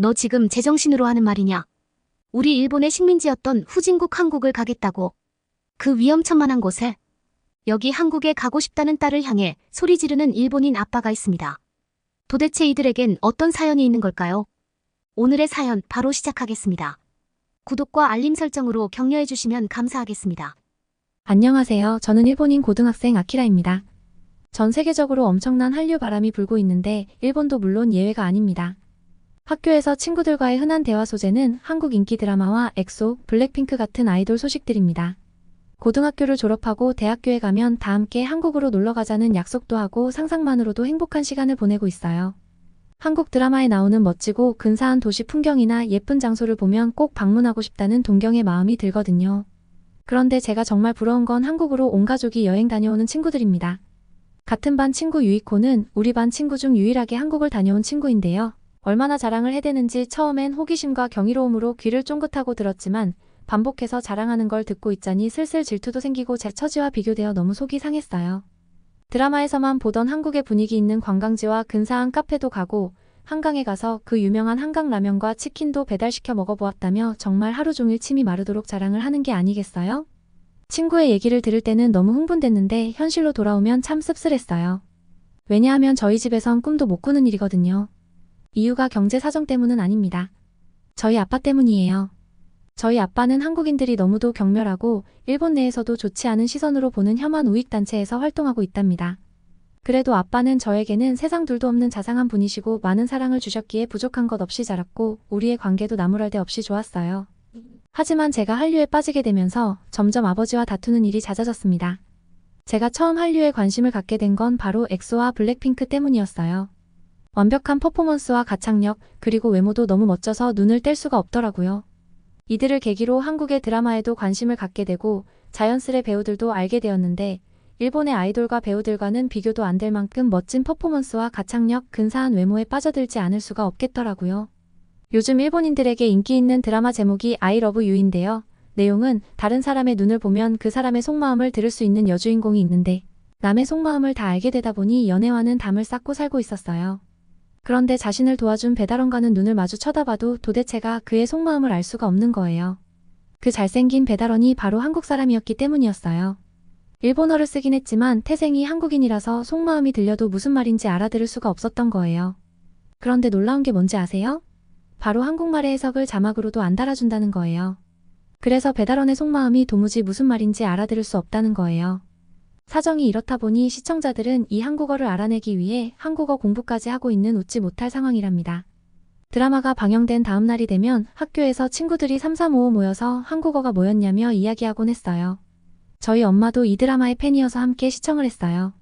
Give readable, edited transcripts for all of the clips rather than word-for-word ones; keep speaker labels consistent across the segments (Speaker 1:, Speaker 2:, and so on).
Speaker 1: 너 지금 제정신으로 하는 말이냐? 우리 일본의 식민지였던 후진국 한국을 가겠다고. 그 위험천만한 곳에. 여기 한국에 가고 싶다는 딸을 향해 소리 지르는 일본인 아빠가 있습니다. 도대체 이들에겐 어떤 사연이 있는 걸까요? 오늘의 사연 바로 시작하겠습니다. 구독과 알림 설정으로 격려해 주시면 감사하겠습니다.
Speaker 2: 안녕하세요. 저는 일본인 고등학생 아키라입니다. 전 세계적으로 엄청난 한류 바람이 불고 있는데 일본도 물론 예외가 아닙니다. 학교에서 친구들과의 흔한 대화 소재는 한국 인기 드라마와 엑소, 블랙핑크 같은 아이돌 소식들입니다. 고등학교를 졸업하고 대학교에 가면 다 함께 한국으로 놀러 가자는 약속도 하고 상상만으로도 행복한 시간을 보내고 있어요. 한국 드라마에 나오는 멋지고 근사한 도시 풍경이나 예쁜 장소를 보면 꼭 방문하고 싶다는 동경의 마음이 들거든요. 그런데 제가 정말 부러운 건 한국으로 온 가족이 여행 다녀오는 친구들입니다. 같은 반 친구 유이코는 우리 반 친구 중 유일하게 한국을 다녀온 친구인데요. 얼마나 자랑을 해대는지 처음엔 호기심과 경이로움으로 귀를 쫑긋하고 들었지만 반복해서 자랑하는 걸 듣고 있자니 슬슬 질투도 생기고 제 처지와 비교되어 너무 속이 상했어요. 드라마에서만 보던 한국의 분위기 있는 관광지와 근사한 카페도 가고 한강에 가서 그 유명한 한강 라면과 치킨도 배달시켜 먹어보았다며 정말 하루 종일 침이 마르도록 자랑을 하는 게 아니겠어요? 친구의 얘기를 들을 때는 너무 흥분됐는데 현실로 돌아오면 참 씁쓸했어요. 왜냐하면 저희 집에선 꿈도 못 꾸는 일이거든요. 이유가 경제 사정 때문은 아닙니다. 저희 아빠 때문이에요. 저희 아빠는 한국인들이 너무도 경멸하고 일본 내에서도 좋지 않은 시선으로 보는 혐한 우익단체에서 활동하고 있답니다. 그래도 아빠는 저에게는 세상 둘도 없는 자상한 분이시고 많은 사랑을 주셨기에 부족한 것 없이 자랐고 우리의 관계도 나무랄 데 없이 좋았어요. 하지만 제가 한류에 빠지게 되면서 점점 아버지와 다투는 일이 잦아졌습니다. 제가 처음 한류에 관심을 갖게 된 건 바로 엑소와 블랙핑크 때문이었어요. 완벽한 퍼포먼스와 가창력, 그리고 외모도 너무 멋져서 눈을 뗄 수가 없더라고요. 이들을 계기로 한국의 드라마에도 관심을 갖게 되고 자연스레 배우들도 알게 되었는데 일본의 아이돌과 배우들과는 비교도 안 될 만큼 멋진 퍼포먼스와 가창력, 근사한 외모에 빠져들지 않을 수가 없겠더라고요. 요즘 일본인들에게 인기 있는 드라마 제목이 I Love You인데요. 내용은 다른 사람의 눈을 보면 그 사람의 속마음을 들을 수 있는 여주인공이 있는데 남의 속마음을 다 알게 되다 보니 연애와는 담을 쌓고 살고 있었어요. 그런데 자신을 도와준 배달원과는 눈을 마주 쳐다봐도 도대체가 그의 속마음을 알 수가 없는 거예요. 그 잘생긴 배달원이 바로 한국 사람이었기 때문이었어요. 일본어를 쓰긴 했지만 태생이 한국인이라서 속마음이 들려도 무슨 말인지 알아들을 수가 없었던 거예요. 그런데 놀라운 게 뭔지 아세요? 바로 한국말의 해석을 자막으로도 안 달아준다는 거예요. 그래서 배달원의 속마음이 도무지 무슨 말인지 알아들을 수 없다는 거예요. 사정이 이렇다 보니 시청자들은 이 한국어를 알아내기 위해 한국어 공부까지 하고 있는 웃지 못할 상황이랍니다. 드라마가 방영된 다음 날이 되면 학교에서 친구들이 335 모여서 한국어가 뭐였냐며 이야기하곤 했어요. 저희 엄마도 이 드라마의 팬이어서 함께 시청을 했어요.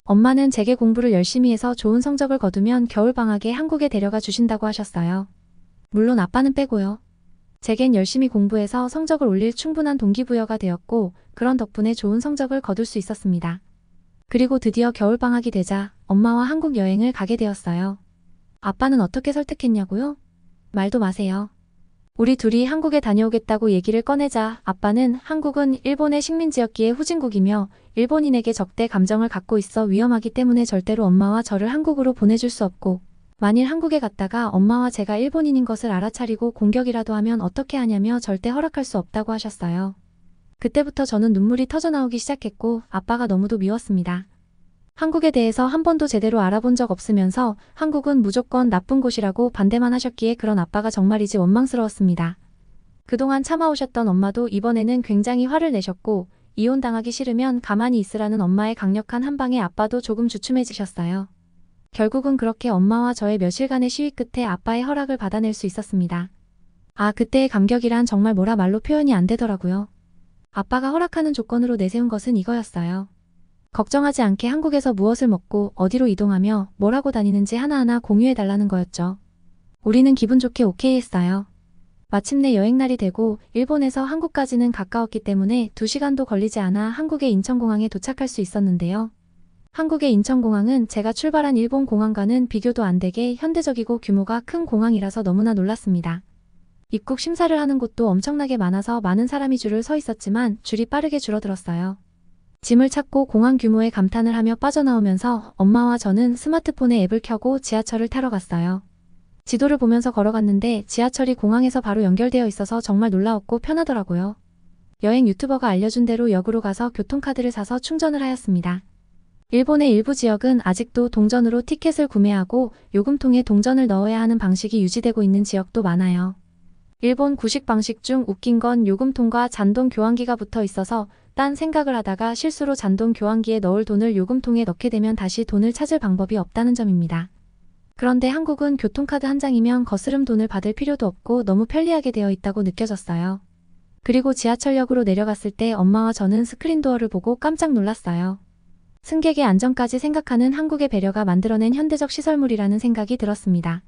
Speaker 2: 엄마는 제게 공부를 열심히 해서 좋은 성적을 거두면 겨울방학에 한국에 데려가 주신다고 하셨어요. 물론 아빠는 빼고요. 제겐 열심히 공부해서 성적을 올릴 충분한 동기부여가 되었고 그런 덕분에 좋은 성적을 거둘 수 있었습니다. 그리고 드디어 겨울방학이 되자 엄마와 한국 여행을 가게 되었어요. 아빠는 어떻게 설득했냐고요? 말도 마세요. 우리 둘이 한국에 다녀오겠다고 얘기를 꺼내자 아빠는 한국은 일본의 식민지였기에 후진국이며 일본인에게 적대 감정을 갖고 있어 위험하기 때문에 절대로 엄마와 저를 한국으로 보내줄 수 없고 만일 한국에 갔다가 엄마와 제가 일본인인 것을 알아차리고 공격이라도 하면 어떻게 하냐며 절대 허락할 수 없다고 하셨어요. 그때부터 저는 눈물이 터져나오기 시작했고 아빠가 너무도 미웠습니다. 한국에 대해서 한 번도 제대로 알아본 적 없으면서 한국은 무조건 나쁜 곳이라고 반대만 하셨기에 그런 아빠가 정말이지 원망스러웠습니다. 그동안 참아오셨던 엄마도 이번에는 굉장히 화를 내셨고 이혼당하기 싫으면 가만히 있으라는 엄마의 강력한 한방에 아빠도 조금 주춤해지셨어요. 결국은 그렇게 엄마와 저의 며칠간의 시위 끝에 아빠의 허락을 받아낼 수 있었습니다. 아, 그때의 감격이란 정말 뭐라 말로 표현이 안 되더라고요. 아빠가 허락하는 조건으로 내세운 것은 이거였어요. 걱정하지 않게 한국에서 무엇을 먹고 어디로 이동하며 뭘 하고 다니는지 하나하나 공유해달라는 거였죠. 우리는 기분 좋게 오케이 했어요. 마침내 여행날이 되고 일본에서 한국까지는 가까웠기 때문에 2시간도 걸리지 않아 한국의 인천공항에 도착할 수 있었는데요. 한국의 인천공항은 제가 출발한 일본 공항과는 비교도 안 되게 현대적이고 규모가 큰 공항이라서 너무나 놀랐습니다. 입국 심사를 하는 곳도 엄청나게 많아서 많은 사람이 줄을 서 있었지만 줄이 빠르게 줄어들었어요. 짐을 찾고 공항 규모에 감탄을 하며 빠져나오면서 엄마와 저는 스마트폰에 앱을 켜고 지하철을 타러 갔어요. 지도를 보면서 걸어갔는데 지하철이 공항에서 바로 연결되어 있어서 정말 놀라웠고 편하더라고요. 여행 유튜버가 알려준 대로 역으로 가서 교통카드를 사서 충전을 하였습니다. 일본의 일부 지역은 아직도 동전으로 티켓을 구매하고 요금통에 동전을 넣어야 하는 방식이 유지되고 있는 지역도 많아요. 일본 구식 방식 중 웃긴 건 요금통과 잔돈 교환기가 붙어 있어서 딴 생각을 하다가 실수로 잔돈 교환기에 넣을 돈을 요금통에 넣게 되면 다시 돈을 찾을 방법이 없다는 점입니다. 그런데 한국은 교통카드 한 장이면 거스름 돈을 받을 필요도 없고 너무 편리하게 되어 있다고 느껴졌어요. 그리고 지하철역으로 내려갔을 때 엄마와 저는 스크린도어를 보고 깜짝 놀랐어요. 승객의 안전까지 생각하는 한국의 배려가 만들어낸 현대적 시설물이라는 생각이 들었습니다.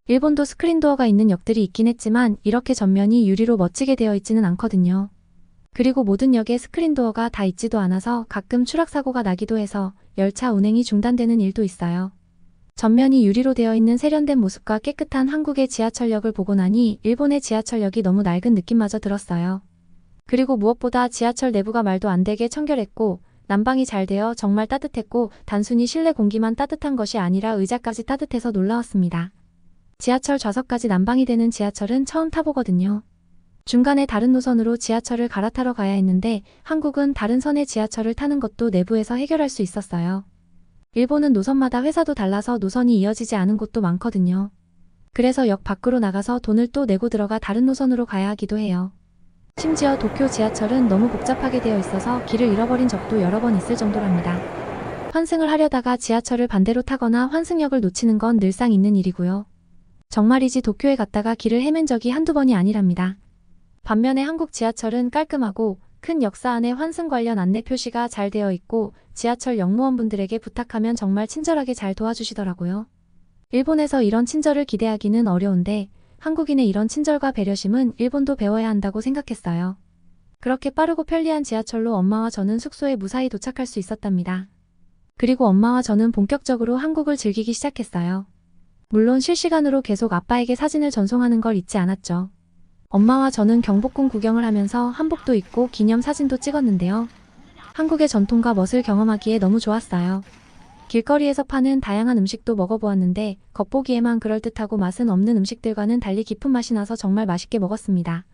Speaker 2: 일본도 스크린도어가 있는 역들이 있긴 했지만 이렇게 전면이 유리로 멋지게 되어 있지는 않거든요. 그리고 모든 역에 스크린도어가 다 있지도 않아서 가끔 추락사고가 나기도 해서 열차 운행이 중단되는 일도 있어요. 전면이 유리로 되어 있는 세련된 모습과 깨끗한 한국의 지하철역을 보고 나니 일본의 지하철역이 너무 낡은 느낌마저 들었어요. 그리고 무엇보다 지하철 내부가 말도 안 되게 청결했고 난방이 잘 되어 정말 따뜻했고 단순히 실내 공기만 따뜻한 것이 아니라 의자까지 따뜻해서 놀라웠습니다. 지하철 좌석까지 난방이 되는 지하철은 처음 타보거든요. 중간에 다른 노선으로 지하철을 갈아타러 가야 했는데 한국은 다른 선의 지하철을 타는 것도 내부에서 해결할 수 있었어요. 일본은 노선마다 회사도 달라서 노선이 이어지지 않은 곳도 많거든요. 그래서 역 밖으로 나가서 돈을 또 내고 들어가 다른 노선으로 가야 하기도 해요. 심지어 도쿄 지하철은 너무 복잡하게 되어 있어서 길을 잃어버린 적도 여러 번 있을 정도랍니다. 환승을 하려다가 지하철을 반대로 타거나 환승역을 놓치는 건 늘상 있는 일이고요. 정말이지 도쿄에 갔다가 길을 헤맨 적이 한두 번이 아니랍니다. 반면에 한국 지하철은 깔끔하고 큰 역사 안에 환승 관련 안내 표시가 잘 되어 있고 지하철 역무원분들에게 부탁하면 정말 친절하게 잘 도와주시더라고요. 일본에서 이런 친절을 기대하기는 어려운데 한국인의 이런 친절과 배려심은 일본도 배워야 한다고 생각했어요. 그렇게 빠르고 편리한 지하철로 엄마와 저는 숙소에 무사히 도착할 수 있었답니다. 그리고 엄마와 저는 본격적으로 한국을 즐기기 시작했어요. 물론 실시간으로 계속 아빠에게 사진을 전송하는 걸 잊지 않았죠. 엄마와 저는 경복궁 구경을 하면서 한복도 입고 기념 사진도 찍었는데요. 한국의 전통과 멋을 경험하기에 너무 좋았어요. 길거리에서 파는 다양한 음식도 먹어보았는데 겉보기에만 그럴듯하고 맛은 없는 음식들과는 달리 깊은 맛이 나서 정말 맛있게 먹었습니다.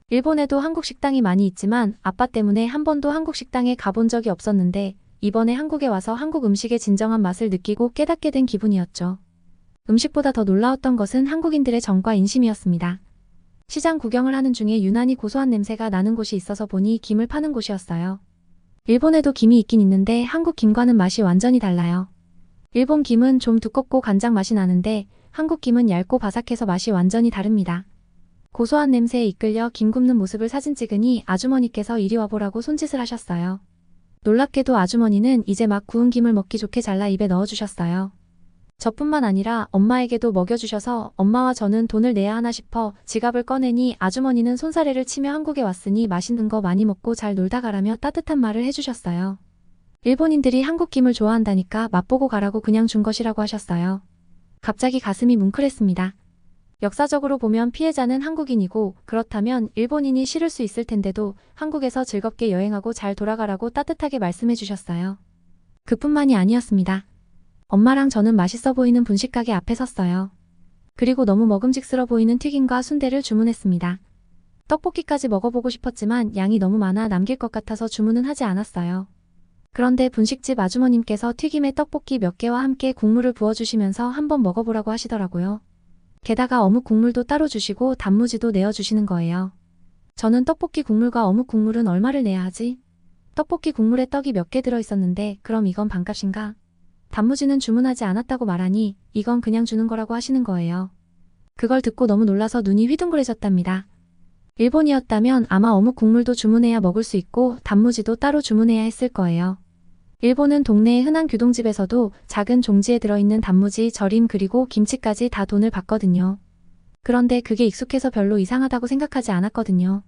Speaker 2: 일본에도 한국 식당이 많이 있지만 아빠 때문에 한 번도 한국 식당에 가본 적이 없었는데 이번에 한국에 와서 한국 음식의 진정한 맛을 느끼고 깨닫게 된 기분이었죠. 음식보다 더 놀라웠던 것은 한국인들의 정과 인심이었습니다. 시장 구경을 하는 중에 유난히 고소한 냄새가 나는 곳이 있어서 보니 김을 파는 곳이었어요. 일본에도 김이 있긴 있는데 한국 김과는 맛이 완전히 달라요. 일본 김은 좀 두껍고 간장 맛이 나는데 한국 김은 얇고 바삭해서 맛이 완전히 다릅니다. 고소한 냄새에 이끌려 김 굽는 모습을 사진 찍으니 아주머니께서 이리 와보라고 손짓을 하셨어요. 놀랍게도 아주머니는 이제 막 구운 김을 먹기 좋게 잘라 입에 넣어주셨어요. 저뿐만 아니라 엄마에게도 먹여주셔서 엄마와 저는 돈을 내야 하나 싶어 지갑을 꺼내니 아주머니는 손사래를 치며 한국에 왔으니 맛있는 거 많이 먹고 잘 놀다 가라며 따뜻한 말을 해주셨어요. 일본인들이 한국 김을 좋아한다니까 맛보고 가라고 그냥 준 것이라고 하셨어요. 갑자기 가슴이 뭉클했습니다. 역사적으로 보면 피해자는 한국인이고 그렇다면 일본인이 싫을 수 있을 텐데도 한국에서 즐겁게 여행하고 잘 돌아가라고 따뜻하게 말씀해 주셨어요. 그뿐만이 아니었습니다. 엄마랑 저는 맛있어 보이는 분식가게 앞에 섰어요. 그리고 너무 먹음직스러 보이는 튀김과 순대를 주문했습니다. 떡볶이까지 먹어보고 싶었지만 양이 너무 많아 남길 것 같아서 주문은 하지 않았어요. 그런데 분식집 아주머님께서 튀김에 떡볶이 몇 개와 함께 국물을 부어주시면서 한번 먹어보라고 하시더라고요. 게다가 어묵 국물도 따로 주시고 단무지도 내어주시는 거예요. 저는 떡볶이 국물과 어묵 국물은 얼마를 내야 하지? 떡볶이 국물에 떡이 몇 개 들어있었는데 그럼 이건 반값인가? 단무지는 주문하지 않았다고 말하니 이건 그냥 주는 거라고 하시는 거예요. 그걸 듣고 너무 놀라서 눈이 휘둥그레졌답니다. 일본이었다면 아마 어묵 국물도 주문해야 먹을 수 있고 단무지도 따로 주문해야 했을 거예요. 일본은 동네의 흔한 규동집에서도 작은 종지에 들어있는 단무지, 절임 그리고 김치까지 다 돈을 받거든요. 그런데 그게 익숙해서 별로 이상하다고 생각하지 않았거든요.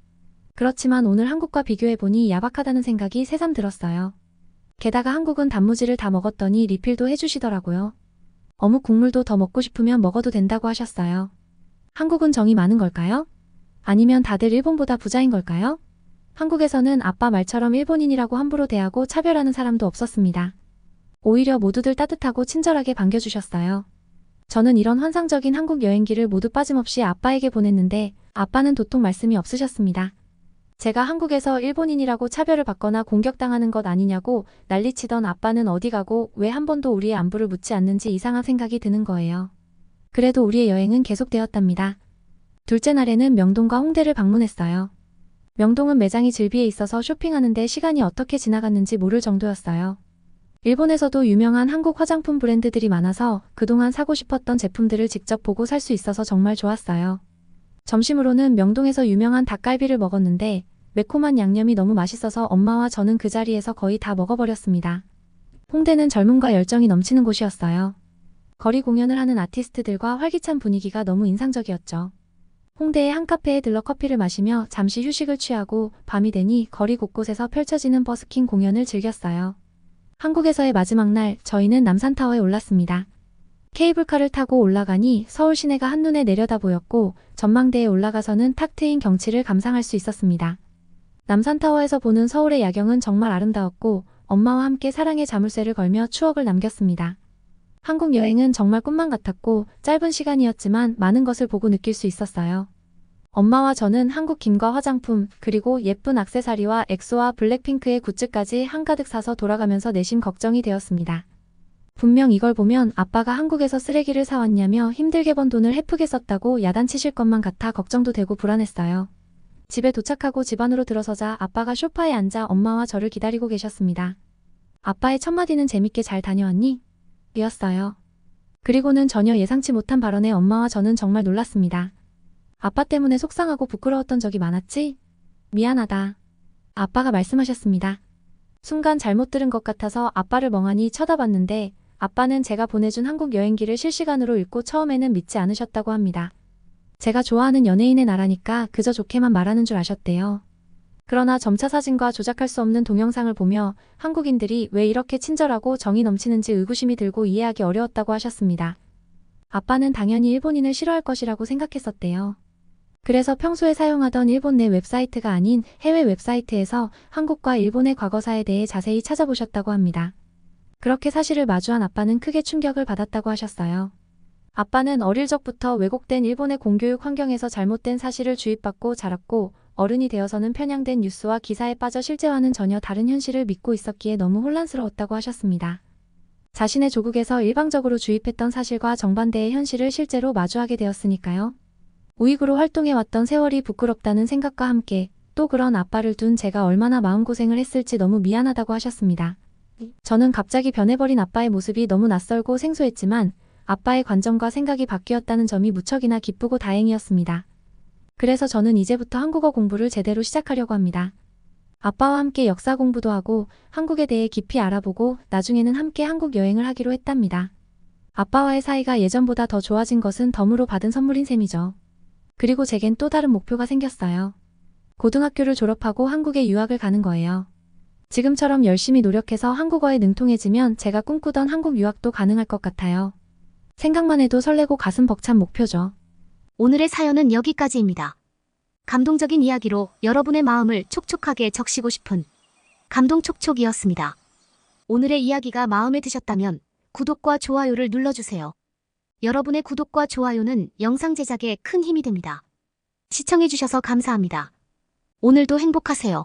Speaker 2: 그렇지만 오늘 한국과 비교해보니 야박하다는 생각이 새삼 들었어요. 게다가 한국은 단무지를 다 먹었더니 리필도 해주시더라고요. 어묵 국물도 더 먹고 싶으면 먹어도 된다고 하셨어요. 한국은 정이 많은 걸까요? 아니면 다들 일본보다 부자인 걸까요? 한국에서는 아빠 말처럼 일본인이라고 함부로 대하고 차별하는 사람도 없었습니다. 오히려 모두들 따뜻하고 친절하게 반겨주셨어요. 저는 이런 환상적인 한국 여행기를 모두 빠짐없이 아빠에게 보냈는데 아빠는 도통 말씀이 없으셨습니다. 제가 한국에서 일본인이라고 차별을 받거나 공격당하는 것 아니냐고 난리치던 아빠는 어디 가고 왜 한 번도 우리의 안부를 묻지 않는지 이상한 생각이 드는 거예요. 그래도 우리의 여행은 계속되었답니다. 둘째 날에는 명동과 홍대를 방문했어요. 명동은 매장이 즐비해 있어서 쇼핑하는데 시간이 어떻게 지나갔는지 모를 정도였어요. 일본에서도 유명한 한국 화장품 브랜드들이 많아서 그동안 사고 싶었던 제품들을 직접 보고 살 수 있어서 정말 좋았어요. 점심으로는 명동에서 유명한 닭갈비를 먹었는데 매콤한 양념이 너무 맛있어서 엄마와 저는 그 자리에서 거의 다 먹어버렸습니다. 홍대는 젊음과 열정이 넘치는 곳이었어요. 거리 공연을 하는 아티스트들과 활기찬 분위기가 너무 인상적이었죠. 홍대의 한 카페에 들러 커피를 마시며 잠시 휴식을 취하고 밤이 되니 거리 곳곳에서 펼쳐지는 버스킹 공연을 즐겼어요. 한국에서의 마지막 날 저희는 남산타워에 올랐습니다. 케이블카를 타고 올라가니 서울 시내가 한눈에 내려다 보였고 전망대에 올라가서는 탁 트인 경치를 감상할 수 있었습니다. 남산타워에서 보는 서울의 야경은 정말 아름다웠고 엄마와 함께 사랑의 자물쇠를 걸며 추억을 남겼습니다. 한국 여행은 정말 꿈만 같았고 짧은 시간이었지만 많은 것을 보고 느낄 수 있었어요. 엄마와 저는 한국 김과 화장품 그리고 예쁜 액세서리와 엑소와 블랙핑크의 굿즈까지 한가득 사서 돌아가면서 내심 걱정이 되었습니다. 분명 이걸 보면 아빠가 한국에서 쓰레기를 사왔냐며 힘들게 번 돈을 헤프게 썼다고 야단치실 것만 같아 걱정도 되고 불안했어요. 집에 도착하고 집 안으로 들어서자 아빠가 소파에 앉아 엄마와 저를 기다리고 계셨습니다. 아빠의 첫마디는 재밌게 잘 다녀왔니? 이었어요. 그리고는 전혀 예상치 못한 발언에 엄마와 저는 정말 놀랐습니다. 아빠 때문에 속상하고 부끄러웠던 적이 많았지? 미안하다. 아빠가 말씀하셨습니다. 순간 잘못 들은 것 같아서 아빠를 멍하니 쳐다봤는데 아빠는 제가 보내준 한국 여행기를 실시간으로 읽고 처음에는 믿지 않으셨다고 합니다. 제가 좋아하는 연예인의 나라니까 그저 좋게만 말하는 줄 아셨대요. 그러나 점차 사진과 조작할 수 없는 동영상을 보며 한국인들이 왜 이렇게 친절하고 정이 넘치는지 의구심이 들고 이해하기 어려웠다고 하셨습니다. 아빠는 당연히 일본인을 싫어할 것이라고 생각했었대요. 그래서 평소에 사용하던 일본 내 웹사이트가 아닌 해외 웹사이트에서 한국과 일본의 과거사에 대해 자세히 찾아보셨다고 합니다. 그렇게 사실을 마주한 아빠는 크게 충격을 받았다고 하셨어요. 아빠는 어릴 적부터 왜곡된 일본의 공교육 환경에서 잘못된 사실을 주입받고 자랐고 어른이 되어서는 편향된 뉴스와 기사에 빠져 실제와는 전혀 다른 현실을 믿고 있었기에 너무 혼란스러웠다고 하셨습니다. 자신의 조국에서 일방적으로 주입했던 사실과 정반대의 현실을 실제로 마주하게 되었으니까요. 우익으로 활동해왔던 세월이 부끄럽다는 생각과 함께 또 그런 아빠를 둔 제가 얼마나 마음고생을 했을지 너무 미안하다고 하셨습니다. 저는 갑자기 변해버린 아빠의 모습이 너무 낯설고 생소했지만 아빠의 관점과 생각이 바뀌었다는 점이 무척이나 기쁘고 다행이었습니다. 그래서 저는 이제부터 한국어 공부를 제대로 시작하려고 합니다. 아빠와 함께 역사 공부도 하고 한국에 대해 깊이 알아보고 나중에는 함께 한국 여행을 하기로 했답니다. 아빠와의 사이가 예전보다 더 좋아진 것은 덤으로 받은 선물인 셈이죠. 그리고 제겐 또 다른 목표가 생겼어요. 고등학교를 졸업하고 한국에 유학을 가는 거예요. 지금처럼 열심히 노력해서 한국어에 능통해지면 제가 꿈꾸던 한국 유학도 가능할 것 같아요. 생각만 해도 설레고 가슴 벅찬 목표죠.
Speaker 1: 오늘의 사연은 여기까지입니다. 감동적인 이야기로 여러분의 마음을 촉촉하게 적시고 싶은 감동촉촉이었습니다. 오늘의 이야기가 마음에 드셨다면 구독과 좋아요를 눌러주세요. 여러분의 구독과 좋아요는 영상 제작에 큰 힘이 됩니다. 시청해주셔서 감사합니다. 오늘도 행복하세요.